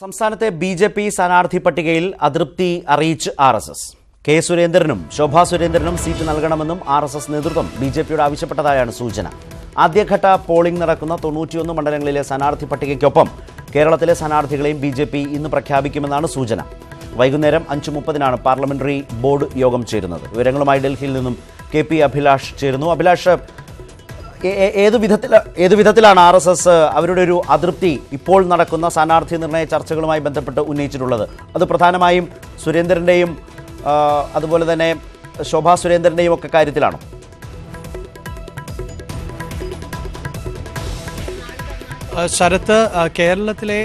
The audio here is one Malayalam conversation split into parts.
സംസ്ഥാനത്തെ ബി.ജെ.പി. സ്ഥാനാർത്ഥി പട്ടികയിൽ അതൃപ്തി അറിയിച്ച് ആർ.എസ്.എസ്. കെ സുരേന്ദ്രനും ശോഭാ സുരേന്ദ്രനും സീറ്റ് നൽകണമെന്നും ആർ.എസ്.എസ്. നേതൃത്വം ബി.ജെ.പിയോട് ആവശ്യപ്പെട്ടതായാണ് സൂചന. ആദ്യഘട്ട പോളിംഗ് നടക്കുന്ന 91 മണ്ഡലങ്ങളിലെ സ്ഥാനാർത്ഥി പട്ടികയ്ക്കൊപ്പം കേരളത്തിലെ സ്ഥാനാർത്ഥികളെയും ബി.ജെ.പി. ഇന്ന് പ്രഖ്യാപിക്കുമെന്നാണ് സൂചന. വൈകുന്നേരം 5:30-നാണ് പാർലമെന്ററി ബോർഡ് യോഗം ചേരുന്നത്. വിവരങ്ങളുമായി ഡൽഹിയിൽ നിന്നും കെ.പി. അഭിലാഷ് ചേരുന്നു. അഭിലാഷ്, ഏതു വിധത്തിലാണ് ആർ.എസ്.എസ്. അവരുടെ ഒരു അതൃപ്തി ഇപ്പോൾ നടക്കുന്ന സ്ഥാനാർത്ഥി നിർണയ ചർച്ചകളുമായി ബന്ധപ്പെട്ട് ഉന്നയിച്ചിട്ടുള്ളത്? അത് പ്രധാനമായും സുരേന്ദ്രൻ്റെയും അതുപോലെ തന്നെ ശോഭാ സുരേന്ദ്രൻ്റെയും ഒക്കെ കാര്യത്തിലാണോ? ശരത്ത്, കേരളത്തിലെ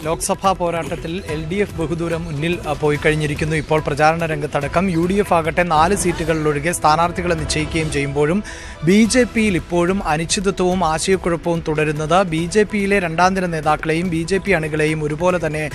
ലോക്സഭാ പോരാട്ടത്തിൽ LDF ബഹുദൂരം മുന്നിൽ പോയി കഴിഞ്ഞിരിക്കുന്നു. ഇപ്പോൾ പ്രചാരണ രംഗത്തടക്കം UDF ആകട്ടെ 4 സീറ്റുകളിലൊഴികെ സ്ഥാനാർത്ഥികളെ നിശ്ചയിക്കുകയും ചെയ്യുമ്പോഴും ബി.ജെ.പിയിൽ ഇപ്പോഴും അനിശ്ചിതത്വവും ആശയക്കുഴപ്പവും തുടരുന്നത് ബി.ജെ.പിയിലെ രണ്ടാം ദിന നേതാക്കളെയും ബി.ജെ.പി അണികളെയും ഒരുപോലെ തന്നെ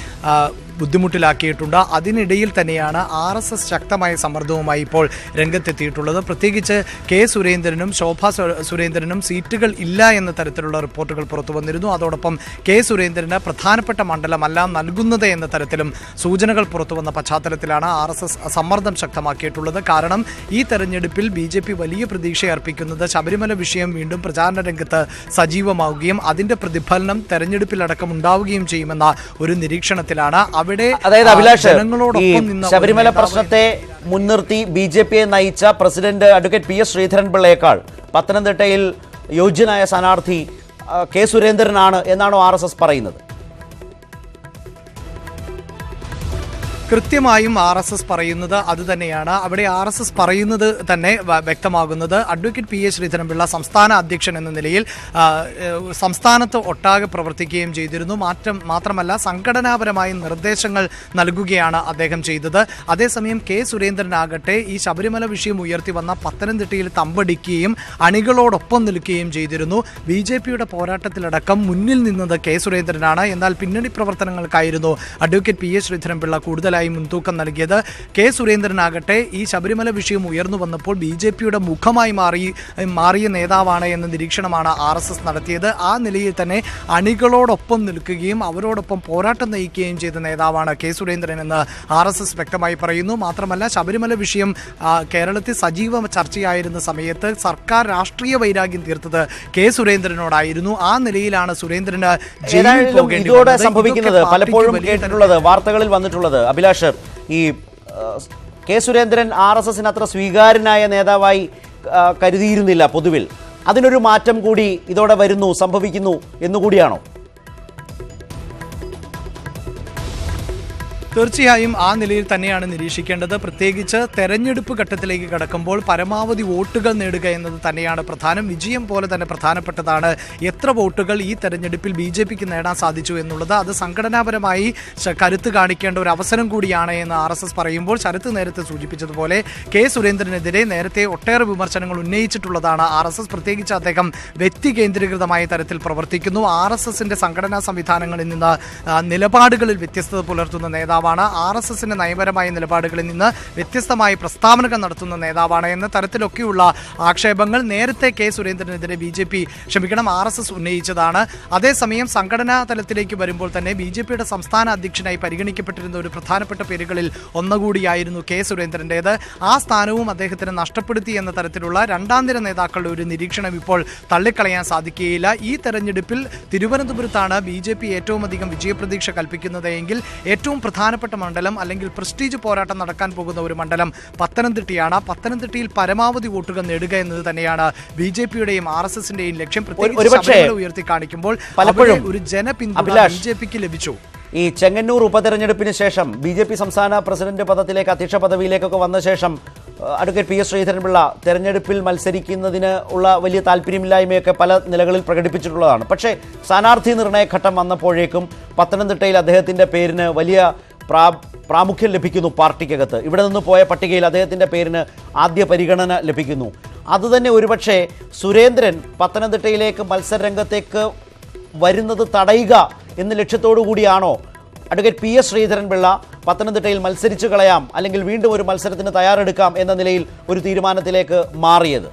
ബുദ്ധിമുട്ടിലാക്കിയിട്ടുണ്ട്. അതിനിടയിൽ തന്നെയാണ് ആർ.എസ്.എസ്. ശക്തമായ സമ്മർദ്ദവുമായി ഇപ്പോൾ രംഗത്തെത്തിയിട്ടുള്ളത്. പ്രത്യേകിച്ച് കെ സുരേന്ദ്രനും ശോഭാ സുരേന്ദ്രനും സീറ്റുകൾ ഇല്ല എന്ന തരത്തിലുള്ള റിപ്പോർട്ടുകൾ പുറത്തു വന്നിരുന്നു. അതോടൊപ്പം കെ സുരേന്ദ്രന് പ്രധാനപ്പെട്ട മണ്ഡലമല്ല നൽകുന്നത് എന്ന തരത്തിലും സൂചനകൾ പുറത്തു വന്ന പശ്ചാത്തലത്തിലാണ് ആർ.എസ്.എസ്. സമ്മർദ്ദം ശക്തമാക്കിയിട്ടുള്ളത്. കാരണം ഈ തെരഞ്ഞെടുപ്പിൽ ബി.ജെ.പി. വലിയ പ്രതീക്ഷ അർപ്പിക്കുന്നത് ശബരിമല വിഷയം വീണ്ടും പ്രചാരണ രംഗത്ത് സജീവമാവുകയും അതിന്റെ പ്രതിഫലനം തെരഞ്ഞെടുപ്പിലടക്കം ഉണ്ടാവുകയും ചെയ്യുമെന്ന ഒരു നിരീക്ഷണത്തിലാണ്. അതായത് അഭിലാഷ്, ഈ ശബരിമല പ്രശ്നത്തെ മുൻനിർത്തി ബി.ജെ.പിയെ നയിച്ച പ്രസിഡന്റ് അഡ്വക്കേറ്റ് പി.എസ്. ശ്രീധരൻപിള്ളയേക്കാൾ പത്തനംതിട്ടയിൽ യോഗ്യനായ സ്ഥാനാർത്ഥി കെ സുരേന്ദ്രനാണ് എന്നാണോ ആർ.എസ്.എസ്. പറയുന്നത്? കൃത്യമായും ആർ.എസ്.എസ്. പറയുന്നത് അതുതന്നെയാണ്. അവിടെ ആർ.എസ്.എസ്. പറയുന്നത് തന്നെ വ്യക്തമാകുന്നത് അഡ്വക്കേറ്റ് പി.എസ്. ശ്രീധരൻപിള്ള സംസ്ഥാന അധ്യക്ഷൻ എന്ന നിലയിൽ സംസ്ഥാനത്ത് ഒട്ടാകെ പ്രവർത്തിക്കുകയും ചെയ്തിരുന്നു. മാത്രമല്ല സംഘടനാപരമായ നിർദ്ദേശങ്ങൾ നൽകുകയാണ് അദ്ദേഹം ചെയ്തത്. അതേസമയം കെ സുരേന്ദ്രനാകട്ടെ ഈ ശബരിമല വിഷയം ഉയർത്തി വന്ന പത്തനംതിട്ടയിൽ തമ്പടിക്കുകയും അണികളോടൊപ്പം നിൽക്കുകയും ചെയ്തിരുന്നു. ബി.ജെ.പിയുടെ പോരാട്ടത്തിലടക്കം മുന്നിൽ നിന്നത് കെ സുരേന്ദ്രനാണ്. എന്നാൽ പിന്നണി പ്രവർത്തനങ്ങൾക്കായിരുന്നു അഡ്വക്കേറ്റ് പി.എസ്. ശ്രീധരൻപിള്ള കൂടുതലായി മുൻതൂക്കം നൽകിയത്. കെ സുരേന്ദ്രനാകട്ടെ ഈ ശബരിമല വിഷയം ഉയർന്നു വന്നപ്പോൾ ബി.ജെ.പിയുടെ മുഖമായി മാറിയ നേതാവാണ് എന്ന നിരീക്ഷണമാണ് ആർ.എസ്.എസ്. നടത്തിയത്. ആ നിലയിൽ തന്നെ അണികളോടൊപ്പം നിൽക്കുകയും അവരോടൊപ്പം പോരാട്ടം നയിക്കുകയും ചെയ്ത നേതാവാണ് കെ സുരേന്ദ്രൻ എന്ന് ആർ.എസ്.എസ്. വ്യക്തമായി പറയുന്നു. മാത്രമല്ല ശബരിമല വിഷയം കേരളത്തിൽ സജീവ ചർച്ചയായിരുന്ന സമയത്ത് സർക്കാർ രാഷ്ട്രീയ വൈരാഗ്യം തീർത്തത് കെ സുരേന്ദ്രനോടായിരുന്നു. ആ നിലയിലാണ് സുരേന്ദ്രന് ജയിലിൽ പോകേണ്ടി സംഭവിക്കുന്നത്. പലപ്പോഴും കേട്ടിട്ടുള്ളത്, വാർത്തകളിൽ വന്നിട്ടുള്ളത് അഭിലാഷ്, ഈ കെ സുരേന്ദ്രൻ ആർ.എസ്.എസിന് അത്ര സ്വീകാര്യനായ നേതാവായി കരുതിയിരുന്നില്ല പൊതുവിൽ. അതിനൊരു മാറ്റം കൂടി ഇതോടെ സംഭവിക്കുന്നു എന്നുകൂടിയാണോ? തീർച്ചയായും ആ നിലയിൽ തന്നെയാണ് നിരീക്ഷിക്കേണ്ടത്. പ്രത്യേകിച്ച് തെരഞ്ഞെടുപ്പ് ഘട്ടത്തിലേക്ക് കടക്കുമ്പോൾ പരമാവധി വോട്ടുകൾ നേടുക എന്നത് തന്നെയാണ് പ്രധാനം. വിജയം പോലെ തന്നെ പ്രധാനപ്പെട്ടതാണ് എത്ര വോട്ടുകൾ ഈ തെരഞ്ഞെടുപ്പിൽ ബി.ജെ.പിക്ക് നേടാൻ സാധിച്ചു എന്നുള്ളത്. അത് സംഘടനാപരമായി കരുത്ത് കാണിക്കേണ്ട ഒരു അവസരം കൂടിയാണ് എന്ന് ആർ.എസ്.എസ്. പറയുമ്പോൾ ശരത്ത് നേരത്തെ സൂചിപ്പിച്ചതുപോലെ കെ സുരേന്ദ്രനെതിരെ നേരത്തെ ഒട്ടേറെ വിമർശനങ്ങൾ ഉന്നയിച്ചിട്ടുള്ളതാണ് ആർ.എസ്.എസ്. പ്രത്യേകിച്ച് അദ്ദേഹം വ്യക്തി കേന്ദ്രീകൃതമായ തരത്തിൽ പ്രവർത്തിക്കുന്നു. ആർ.എസ്.എസിന്റെ സംഘടനാ സംവിധാനങ്ങളിൽ നിന്ന് നിലപാടുകളിൽ വ്യത്യസ്തത പുലർത്തുന്ന നേതാവാണ്. ആർ.എസ്.എസിന്റെ നയപരമായ നിലപാടുകളിൽ നിന്ന് വ്യത്യസ്തമായി പ്രസ്താവനകൾ നടത്തുന്ന നേതാവാണ് എന്ന തരത്തിലൊക്കെയുള്ള ആക്ഷേപങ്ങൾ നേരത്തെ കെ സുരേന്ദ്രനെതിരെ ആർ.എസ്.എസ്. ഉന്നയിച്ചതാണ്. അതേസമയം സംഘടനാ തലത്തിലേക്ക് വരുമ്പോൾ തന്നെ ബി.ജെ.പിയുടെ സംസ്ഥാന അധ്യക്ഷനായി പരിഗണിക്കപ്പെട്ടിരുന്ന ഒരു പ്രധാനപ്പെട്ട പേരുകളിൽ ഒന്നുകൂടിയായിരുന്നു കെ സുരേന്ദ്രൻ്റേത്. ആ സ്ഥാനവും അദ്ദേഹത്തിന് നഷ്ടപ്പെടുത്തി എന്ന തരത്തിലുള്ള രണ്ടാം നിര നേതാക്കളുടെ ഒരു നിരീക്ഷണം ഇപ്പോൾ തള്ളിക്കളയാൻ സാധിക്കുകയില്ല. ഈ തെരഞ്ഞെടുപ്പിൽ തിരുവനന്തപുരത്താണ് ബി.ജെ.പി ഏറ്റവും അധികം വിജയപ്രതീക്ഷ കൽപ്പിക്കുന്നത് എങ്കിൽ ഏറ്റവും പ്രധാനപ്പെട്ട മണ്ഡലം അല്ലെങ്കിൽ പ്രസ്റ്റീജ് പോരാട്ടം നടക്കാൻ പോകുന്ന ഒരു മണ്ഡലം പത്തനംതിട്ടയാണ്. പത്തനംതിട്ടയിൽ പരമാവധി വോട്ടുകൾ നേടുക എന്നത് തന്നെയാണ് ബി.ജെ.പിയുടെയും ആർ.എസ്.എസിന്റെയും ലക്ഷ്യം. പ്രത്യേകിച്ച് ഉയർത്തി കാണിക്കുമ്പോൾ പലപ്പോഴും ഒരു ജനപിന്തുണ ബി.ജെ.പിക്ക് ലഭിച്ചു. ഈ ചെങ്ങന്നൂർ ഉപതെരഞ്ഞെടുപ്പിന് ശേഷം ബി.ജെ.പി. സംസ്ഥാന പ്രസിഡന്റ് പദത്തിലേക്ക്, അധ്യക്ഷ പദവിയിലേക്കൊക്കെ വന്ന ശേഷം അഡ്വക്കേറ്റ് പി.എസ്. ശ്രീധരൻപിള്ള തെരഞ്ഞെടുപ്പിൽ മത്സരിക്കുന്നതിന് ഉള്ള വലിയ താല്പര്യമില്ലായ്മയൊക്കെ പല നിലകളിൽ പ്രകടിപ്പിച്ചിട്ടുള്ളതാണ്. പക്ഷേ സ്ഥാനാർത്ഥി നിർണയ ഘട്ടം വന്നപ്പോഴേക്കും പത്തനംതിട്ടയിൽ അദ്ദേഹത്തിൻ്റെ പേരിന് വലിയ പ്രാമുഖ്യം ലഭിക്കുന്നു. പാർട്ടിക്കകത്ത് ഇവിടെ നിന്ന് പോയ പട്ടികയിൽ അദ്ദേഹത്തിൻ്റെ പേരിന് ആദ്യ പരിഗണന ലഭിക്കുന്നു. അതുതന്നെ ഒരുപക്ഷെ സുരേന്ദ്രൻ പത്തനംതിട്ടയിലേക്ക് മത്സരരംഗത്തേക്ക് വരുന്നത് തടയുക എന്ന ലക്ഷ്യത്തോടു കൂടിയാണോ അഡ്വക്കേറ്റ് പി.എസ്. ശ്രീധരൻപിള്ള പത്തനംതിട്ടയിൽ മത്സരിച്ചു കളയാം, അല്ലെങ്കിൽ വീണ്ടും ഒരു മത്സരത്തിന് തയ്യാറെടുക്കാം എന്ന നിലയിൽ ഒരു തീരുമാനത്തിലേക്ക് മാറിയത്?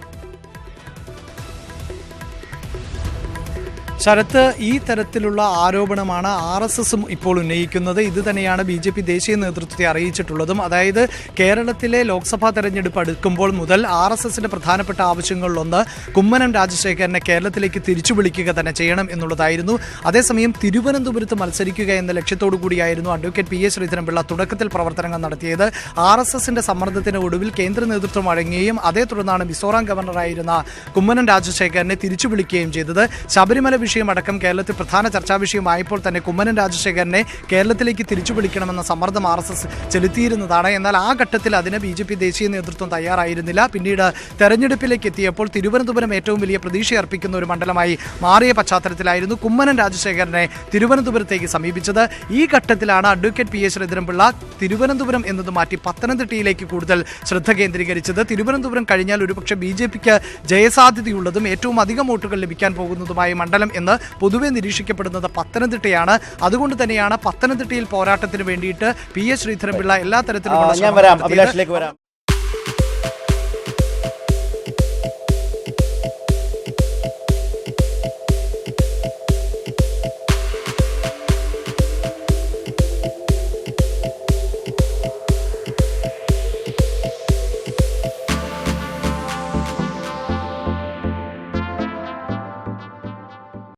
ശരത്ത്, ഈ തരത്തിലുള്ള ആരോപണമാണ് RSSും ഇപ്പോൾ ഉന്നയിക്കുന്നത്. ഇത് തന്നെയാണ് BJP ദേശീയ നേതൃത്വത്തെ അറിയിച്ചിട്ടുള്ളതും. അതായത് കേരളത്തിലെ ലോക്സഭാ തെരഞ്ഞെടുപ്പ് അടുക്കുമ്പോൾ മുതൽ RSSന്റെ പ്രധാനപ്പെട്ട ആവശ്യങ്ങളിലൊന്ന് കുമ്മനം രാജശേഖരനെ കേരളത്തിലേക്ക് തിരിച്ചു വിളിക്കുക തന്നെ ചെയ്യണം എന്നുള്ളതായിരുന്നു. അതേസമയം തിരുവനന്തപുരത്ത് മത്സരിക്കുക എന്ന ലക്ഷ്യത്തോടു കൂടിയായിരുന്നു അഡ്വക്കേറ്റ് PA ശ്രീധരൻപിള്ള തുടക്കത്തിൽ പ്രവർത്തനങ്ങൾ നടത്തിയത്. RSSന്റെ സമ്മർദ്ദത്തിന് ഒടുവിൽ കേന്ദ്ര നേതൃത്വം വഴങ്ങുകയും അതേ തുടർന്നാണ് മിസോറാം ഗവർണറായിരുന്ന കുമ്മനം രാജശേഖരനെ തിരിച്ചു വിളിക്കുകയും ചെയ്തത്. ശബരിമല വിഷയമടക്കം കേരളത്തിൽ പ്രധാന ചർച്ചാ വിഷയമായപ്പോൾ തന്നെ കുമ്മനം രാജശേഖരനെ കേരളത്തിലേക്ക് തിരിച്ചു വിളിക്കണമെന്ന സമ്മർദ്ദം RSS ചെലുത്തിയിരുന്നതാണ്. എന്നാൽ ആ ഘട്ടത്തിൽ അതിന് BJP ദേശീയ നേതൃത്വം തയ്യാറായിരുന്നില്ല. പിന്നീട് തെരഞ്ഞെടുപ്പിലേക്ക് എത്തിയപ്പോൾ തിരുവനന്തപുരം ഏറ്റവും വലിയ പ്രതീക്ഷയർപ്പിക്കുന്ന ഒരു മണ്ഡലമായി മാറിയ പശ്ചാത്തലത്തിലായിരുന്നു കുമ്മനം രാജശേഖരനെ തിരുവനന്തപുരത്തേക്ക് സമീപിച്ചത്. ഈ ഘട്ടത്തിലാണ് അഡ്വക്കേറ്റ് PA ശ്രീധരൻപിള്ള തിരുവനന്തപുരം എന്നത് മാറ്റി പത്തനംതിട്ടയിലേക്ക് കൂടുതൽ ശ്രദ്ധ കേന്ദ്രീകരിച്ചത്. തിരുവനന്തപുരം കഴിഞ്ഞാൽ ഒരുപക്ഷെ BJPക്ക് ജയസാധ്യതയുള്ളതും ഏറ്റവും അധികം വോട്ടുകൾ ലഭിക്കാൻ പോകുന്നതുമായ മണ്ഡലം എന്ന് പൊതുവെ നിരീക്ഷിക്കപ്പെടുന്നത് പത്തനംതിട്ടയാണ്. അതുകൊണ്ട് തന്നെയാണ് പത്തനംതിട്ടയിൽ പോരാട്ടത്തിന് വേണ്ടിയിട്ട് PA ശ്രീധരൻപിള്ള എല്ലാ തരത്തിലുള്ള